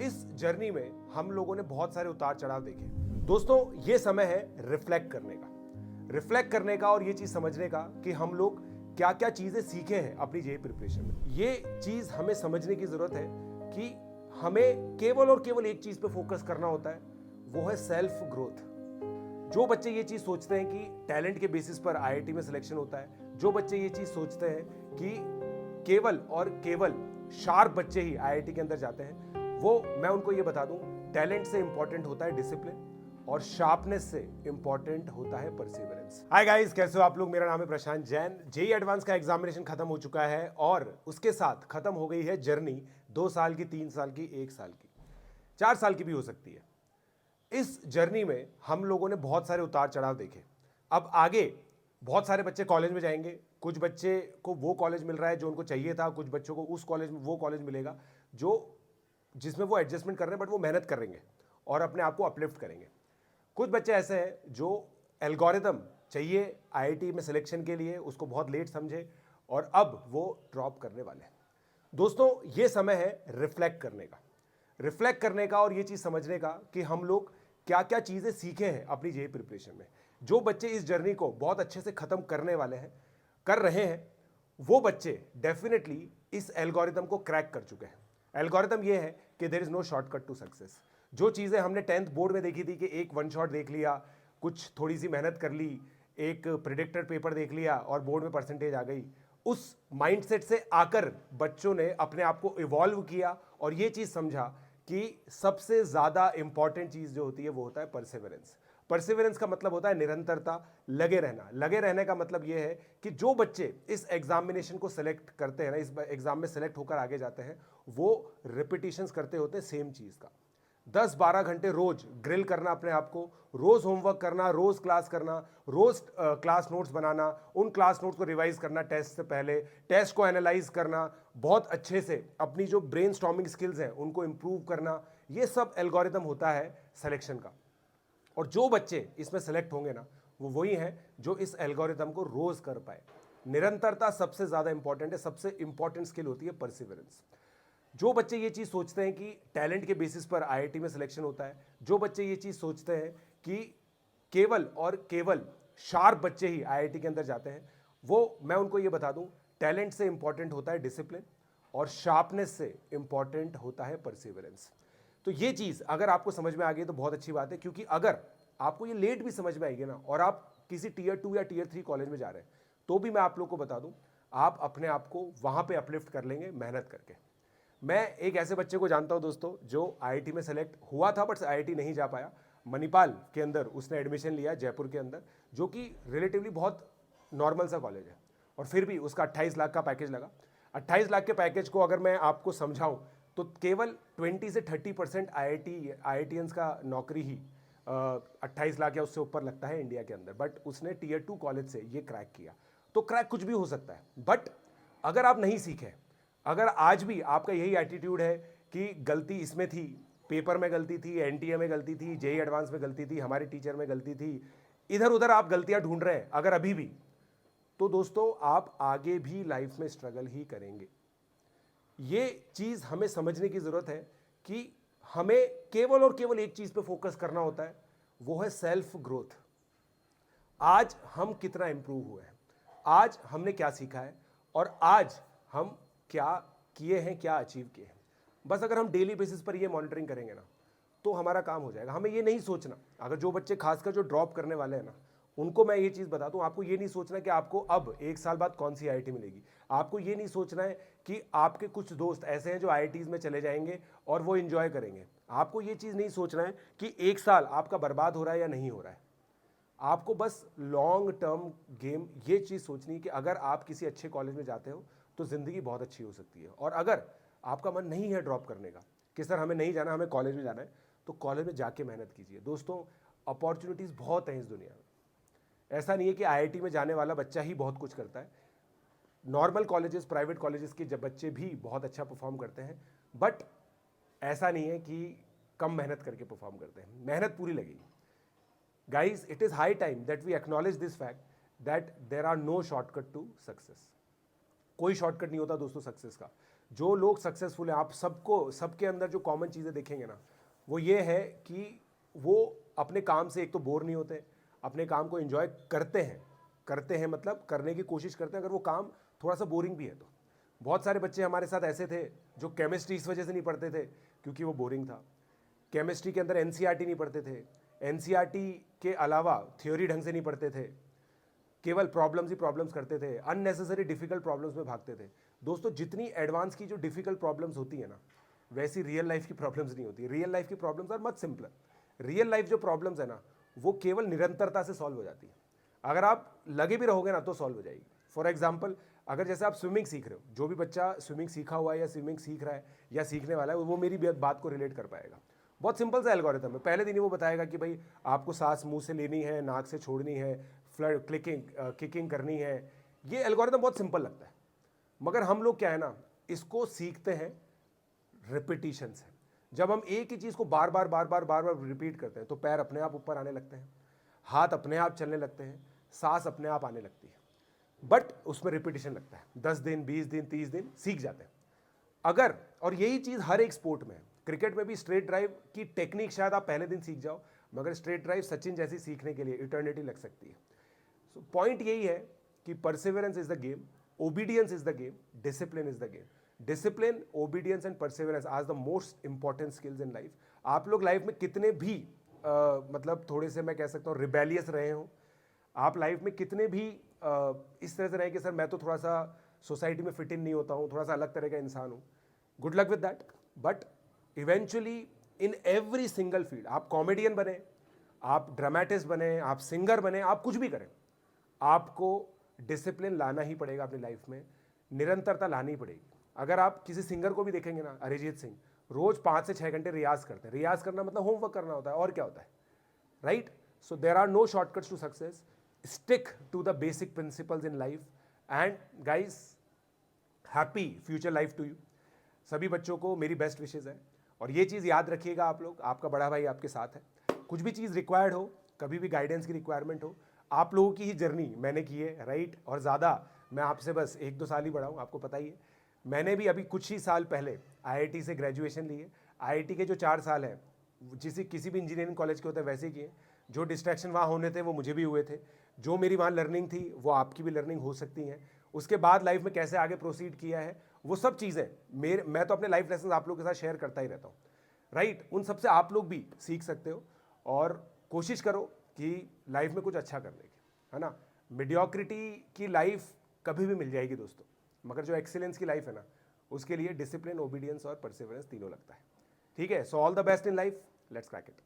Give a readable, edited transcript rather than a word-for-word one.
इस जर्नी में हम लोगों ने बहुत सारे उतार चढ़ाव देखे। दोस्तों, ये समय है रिफ्लेक्ट करने का और ये चीज समझने का कि हम लोग क्या क्या चीजें सीखे हैं अपनी जेई प्रिपरेशन में। ये चीज हमें समझने की जरूरत है कि हमें केवल और केवल एक चीज पे फोकस करना होता है, वो है सेल्फ ग्रोथ। जो बच्चे ये चीज सोचते हैं कि टैलेंट के बेसिस पर आईआईटी में सिलेक्शन होता है, जो बच्चे ये चीज सोचते हैं कि केवल और केवल शार्प बच्चे ही आईआईटी के अंदर जाते हैं, वो मैं उनको ये बता दूं, टैलेंट से इंपॉर्टेंट होता है डिसिप्लिन और शार्पनेस से इंपॉर्टेंट होता है परसिवरेंस। हाय गाइस, कैसे हो आप लोग? मेरा नाम है प्रशांत जैन। जेई एडवांस का एग्जामिनेशन खत्म हो चुका है और उसके साथ खत्म हो गई है जर्नी 2 साल की, 3 साल की, 1 साल की, 4 साल की भी हो सकती है। इस जर्नी में हम लोगों ने बहुत सारे उतार चढ़ाव देखे। अब आगे बहुत सारे बच्चे कॉलेज में जाएंगे, कुछ बच्चे को वो कॉलेज मिल रहा है जो उनको चाहिए था, कुछ बच्चों को उस कॉलेज में वो कॉलेज मिलेगा जो जिसमें वो एडजस्टमेंट कर रहे हैं, बट वो मेहनत करेंगे और अपने आप को अपलिफ्ट करेंगे। कुछ बच्चे ऐसे हैं जो एल्गोरिदम चाहिए आईआईटी में सिलेक्शन के लिए, उसको बहुत लेट समझे और अब वो ड्रॉप करने वाले हैं। दोस्तों, ये समय है रिफ्लेक्ट करने का और ये चीज़ समझने का कि हम लोग क्या क्या चीज़ें सीखे हैं अपनी जेई प्रिपरेशन में। जो बच्चे इस जर्नी को बहुत अच्छे से ख़त्म करने वाले हैं, कर रहे हैं, वो बच्चे डेफिनेटली इस एल्गोरिदम को क्रैक कर चुके हैं। एल्गोरिदम ये है कि there is no shortcut to success. जो चीज़ें हमने 10th बोर्ड में देखी थी कि एक वन शॉट देख लिया, कुछ थोड़ी सी मेहनत कर ली, एक प्रिडिक्टर पेपर देख लिया और बोर्ड में परसेंटेज आ गई, उस माइंडसेट से आकर बच्चों ने अपने आप को इवॉल्व किया और ये चीज़ समझा कि सबसे ज़्यादा इंपॉर्टेंट चीज़ जो होती है वो होता है परसिवरेंस। परसिवरेंस का मतलब होता है निरंतरता, लगे रहना। लगे रहने का मतलब यह है कि जो बच्चे इस एग्जामिनेशन को सेलेक्ट करते हैं ना, इस एग्जाम में सेलेक्ट होकर आगे जाते हैं, वो रिपीटिशंस करते होते हैं सेम चीज़ का। 10-12 घंटे रोज ग्रिल करना अपने आप को, रोज होमवर्क करना, रोज क्लास करना, रोज क्लास नोट्स बनाना, उन क्लास नोट्स को रिवाइज करना टेस्ट से पहले, टेस्ट को एनालाइज करना, बहुत अच्छे से अपनी जो ब्रेन स्टॉर्मिंग स्किल्स हैं उनको इंप्रूव करना, ये सब एल्गोरिदम होता है सिलेक्शन का। और जो बच्चे इसमें सेलेक्ट होंगे ना, वो वही हैं जो इस एल्गोरिदम को रोज कर पाए। निरंतरता सबसे ज्यादा इंपॉर्टेंट है, सबसे इंपॉर्टेंट स्किल होती है परसिवरेंस। जो बच्चे ये चीज़ सोचते हैं कि टैलेंट के बेसिस पर आईआईटी में सिलेक्शन होता है, जो बच्चे ये चीज़ सोचते हैं कि केवल और केवल शार्प बच्चे ही आईआईटी के अंदर जाते हैं, वो मैं उनको ये बता दूं, टैलेंट से इंपॉर्टेंट होता है डिसिप्लिन और शार्पनेस से इंपॉर्टेंट होता है परसिवरेंस। तो ये चीज़ अगर आपको समझ में आ गई तो बहुत अच्छी बात है, क्योंकि अगर आपको ये लेट भी समझ में आएगी ना और आप किसी टियर 2 या टियर 3 कॉलेज में जा रहे हैं, तो भी मैं आप लोग को बता दूं, आप अपने आप को वहां पे अपलिफ्ट कर लेंगे मेहनत करके। मैं एक ऐसे बच्चे को जानता हूं दोस्तों, जो आईआईटी में सेलेक्ट हुआ था बट आईआईटी नहीं जा पाया। मणिपाल के अंदर उसने एडमिशन लिया, जयपुर के अंदर, जो कि रिलेटिवली बहुत नॉर्मल सा कॉलेज है, और फिर भी उसका 28 लाख का पैकेज लगा। 28 लाख के पैकेज को अगर मैं आपको समझाऊं तो केवल 20 से 30% आईआईटीएंस का नौकरी ही 28 लाख या उससे ऊपर लगता है इंडिया के अंदर, बट उसने टियर 2 कॉलेज से ये क्रैक किया। तो क्रैक कुछ भी हो सकता है, बट अगर आप नहीं सीखे, अगर आज भी आपका यही एटीट्यूड है कि गलती इसमें थी, पेपर में गलती थी, एनटीए में गलती थी, जेई एडवांस में गलती थी, हमारे टीचर में गलती थी, इधर उधर आप गलतियां ढूंढ रहे हैं अगर अभी भी, तो दोस्तों आप आगे भी लाइफ में स्ट्रगल ही करेंगे। ये चीज हमें समझने की जरूरत है कि हमें केवल और केवल एक चीज पे फोकस करना होता है, वो है सेल्फ ग्रोथ। आज हम कितना इंप्रूव हुए हैं, आज हमने क्या सीखा है और आज हम क्या किए हैं, क्या अचीव किए हैं। बस अगर हम डेली बेसिस पर ये मॉनिटरिंग करेंगे ना, तो हमारा काम हो जाएगा। हमें ये नहीं सोचना, अगर जो बच्चे खासकर जो ड्रॉप करने वाले हैं ना, उनको मैं ये चीज़ बता दूं, आपको ये नहीं सोचना कि आपको अब 1 साल बाद कौन सी आईआईटी मिलेगी। आपको ये नहीं सोचना है कि आपके कुछ दोस्त ऐसे हैं जो आईआईटीज़ में चले जाएंगे और वो इंजॉय करेंगे। आपको ये चीज़ नहीं सोचना है कि 1 साल आपका बर्बाद हो रहा है या नहीं हो रहा है। आपको बस लॉन्ग टर्म गेम ये चीज़ सोचनी है कि अगर आप किसी अच्छे कॉलेज में जाते हो तो ज़िंदगी बहुत अच्छी हो सकती है। और अगर आपका मन नहीं है ड्रॉप करने का कि सर हमें नहीं जाना, हमें कॉलेज में जाना है, तो कॉलेज में जाके मेहनत कीजिए। दोस्तों, अपॉर्चुनिटीज़ बहुत हैं इस दुनिया में। ऐसा नहीं है कि आईआईटी में जाने वाला बच्चा ही बहुत कुछ करता है। नॉर्मल कॉलेजेस, प्राइवेट कॉलेजेस के जब बच्चे भी बहुत अच्छा परफॉर्म करते हैं, बट ऐसा नहीं है कि कम मेहनत करके परफॉर्म करते हैं। मेहनत पूरी लगेगी। Guys, it is high time that we acknowledge this fact that there are no shortcut to success. कोई शॉर्टकट नहीं होता दोस्तों सक्सेस का। जो लोग सक्सेसफुल हैं, आप सबको, सबके अंदर जो कॉमन चीज़ें देखेंगे ना, वो ये है कि वो अपने काम से एक तो बोर नहीं होते, अपने काम को एंजॉय करते हैं मतलब करने की कोशिश करते हैं, अगर वो काम थोड़ा सा बोरिंग भी है तो। बहुत सारे बच्चे हमारे साथ ऐसे थे जो केमिस्ट्री इस वजह से नहीं पढ़ते थे क्योंकि वो बोरिंग था। केमिस्ट्री के अंदर एनसीईआरटी नहीं पढ़ते थे, एनसीईआरटी के अलावा थ्योरी ढंग से नहीं पढ़ते थे, केवल प्रॉब्लम्स ही प्रॉब्लम्स करते थे, अननेसेसरी डिफिकल्ट प्रॉब्लम्स में भागते थे। दोस्तों, जितनी एडवांस की जो डिफिकल्ट प्रॉब्लम्स होती है ना, वैसी रियल लाइफ की प्रॉब्लम्स नहीं होती। रियल लाइफ की problems are much simpler. Real life जो प्रॉब्लम्स है ना, वो केवल निरंतरता से सॉल्व हो जाती है। अगर आप लगे भी रहोगे ना तो सॉल्व हो जाएगी। फॉर एग्जाम्पल, अगर जैसे आप स्विमिंग सीख रहे हो, जो भी बच्चा स्विमिंग सीखा हुआ है या स्विमिंग सीख रहा है या सीखने वाला है, वो मेरी बात को रिलेट कर पाएगा। बहुत सिंपल सा एल्गोरिथम है। पहले दिन ही वो बताएगा कि भाई आपको सांस मुंह से लेनी है, नाक से छोड़नी है, फ्लड किकिंग करनी है। ये एल्गोरिथम बहुत सिंपल लगता है, मगर हम लोग क्या है ना, इसको सीखते हैं रिपीटिशन से। जब हम एक ही चीज़ को बार बार रिपीट करते हैं तो पैर अपने आप ऊपर आने लगते हैं, हाथ अपने आप चलने लगते हैं, सांस अपने आप आने लगती है। बट उसमें रिपीटिशन लगता है। 10 दिन, 20 दिन, 30 दिन सीख जाते हैं। अगर, और यही चीज़ हर एक स्पोर्ट में है। क्रिकेट में भी स्ट्रेट ड्राइव की टेक्निक शायद आप पहले दिन सीख जाओ, मगर स्ट्रेट ड्राइव सचिन जैसी सीखने के लिए इटर्निटी लग सकती है। सो पॉइंट यही है कि perseverance is the game, obedience is the game, discipline is the game. Discipline, obedience and perseverance are the most important skills in life. आप लोग लाइफ में कितने भी मतलब थोड़े से मैं कह सकता हूँ रिबेलियस रहे हो, आप लाइफ में कितने भी इस तरह से रहे कि सर मैं तो थोड़ा सा सोसाइटी में फिट इन नहीं होता हूँ, थोड़ा सा अलग तरह का इंसान हूँ, good luck with that. But eventually in every single field, आप कॉमेडियन बने, आप ड्रामेटिस्ट बने, आप सिंगर बने, आप कुछ भी करें, आपको डिसिप्लिन लाना ही पड़ेगा अपनी लाइफ में, निरंतरता लानी ही पड़ेगी। अगर आप किसी सिंगर को भी देखेंगे ना, अरिजीत सिंह रोज 5 से 6 घंटे रियाज करते हैं। रियाज करना मतलब होमवर्क करना होता है, और क्या होता है, right? So there are no shortcuts to success. Stick to the basic principles in life and guys, happy future life to you. सभी बच्चों को मेरी बेस्ट विशेज़ है, और ये चीज़ याद रखिएगा आप लोग, आपका बड़ा भाई आपके साथ है। कुछ भी चीज़ रिक्वायर्ड हो, कभी भी गाइडेंस की रिक्वायरमेंट हो, आप लोगों की ही जर्नी मैंने की है, राइट? और ज़्यादा मैं आपसे बस 1-2 साल ही बड़ा हूँ, आपको पता ही है। मैंने भी अभी कुछ ही साल पहले आईआईटी से ग्रेजुएशन ली है। आईआईटी के जो 4 साल है, किसी भी इंजीनियरिंग कॉलेज के होते हैं वैसे किए। जो डिस्ट्रैक्शन वहाँ होने थे वो मुझे भी हुए थे, जो मेरी वहाँ लर्निंग थी वो आपकी भी लर्निंग हो सकती है। उसके बाद लाइफ में कैसे आगे प्रोसीड किया है, वो सब चीज़ें मैं तो अपने लाइफ लेसन आप लोगों के साथ शेयर करता ही रहता हूँ, राइट? उन सबसे आप लोग भी सीख सकते हो, और कोशिश करो कि लाइफ में कुछ अच्छा करने की, है ना? मीडियोक्रिटी की लाइफ कभी भी मिल जाएगी दोस्तों, मगर जो एक्सीलेंस की लाइफ है ना, उसके लिए डिसिप्लिन, ओबीडियंस और परसिवरेंस तीनों लगता है। ठीक है? So all the best in life, let's crack it.